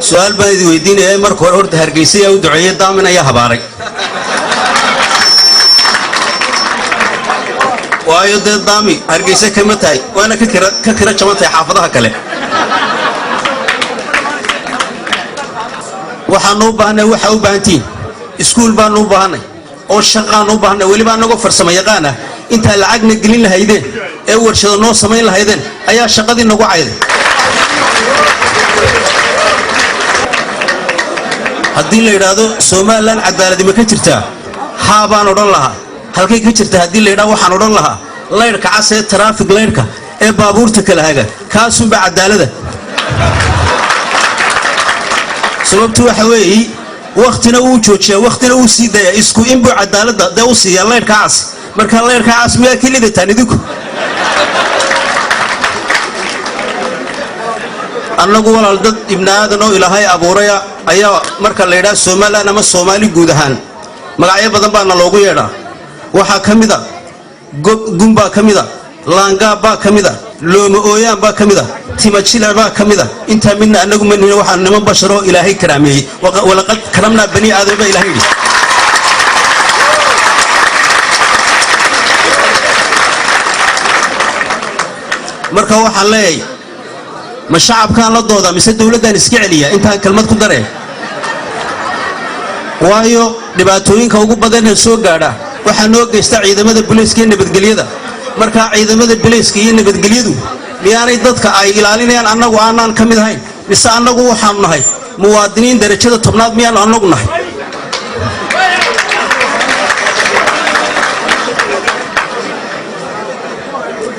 سؤال بايد ويديني اي مركو هورت هرقيسية ودعية دامنا يا هباري وايو دي دامي هرقيسية كمتاي وانا ككرة جمتاي حافظها كله waxaan u baahnay waxa u baahantiin iskuul baan u baahnay oo shaqaan u baahnay waliba anagu farsamo yaqaan ah inta lacagna gelin lahaydeen ee warshado noo sameyn lahaydeen ayaa shaqadii nagu cayday haddii la yiraahdo Soomaaliland cadaalad ma ka jirtaa haa baan oran lahaa halkay ka jirtaa haddii la yiraahdo waxaan oran lahaa leerka cas ee traffic leerka ee baabuurta kala haga kaasuun ba cadaalada sababtu waxa weeyii waqtina uu joojiya waqtina uu sii daya isku in buu cadaalada da u siiya leerka cas marka leerka cas ma kalidataan idinku annagu walaal dad ibnaadan oo ilaahay abuuraya ayaa marka la yiraahdo Soomaaliland ama Soomaali guud ahaan magacyo badan baa loogu yeedhaa waxa kamida gumba kamida langa baa kamida looma ooyaan baa kamida timajila baa kamida inta midna anagu manina waxaan niman basharo ilaahay karaameeyay walaqad karamna bani aadama ilaahay marka waxaan leeyahay ma shacabkaan la dooda mise dawladdan iska celiya inta kalmad ku dareen waayo dhibaatooyinka ugu badan ee soo gaadha waxa noo geysta ciidamada booliiska nabadgelyada marka ciidamada booliiska iyo nabadgelyadu miyaanay dadka ay ilaalinayaan annagu aanan kamid ahayn mise annagu waxaan nahay muwaadiniin darajada 10aad miyaan annagu nahay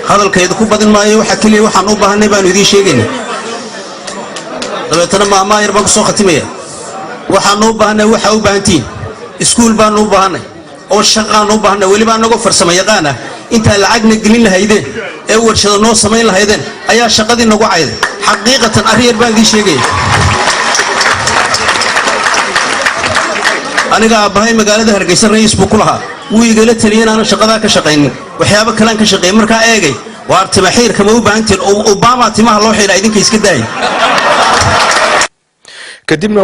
hadalkeedu ku badin maayo waxa kaliya waxaan u baahanay baan idin sheegaynaa dabeetana maama yar baan soo khatimaya waxaan u baahanay waxa u baahantiin iskuul baan u baahanay oo shaqaan u baahanay waliba anagu farsamo yaqaan ah inta lacagna gelin lahaydeen ee warshado noo sameyn lahaydeen ayaa shaqadii nagu cayday xaqiiqatan ariyar baan idin sheegay aniga abahay magaalada Hargeysa ra'iis buu ku lahaa wuu igala taliyay inaan shaqada ka shaqeynin waxyaabo kale ka shaqeey marka eegay waar timaxiir kama u baahantiin Obama timaha loo xilay idinka iska daayay kadibna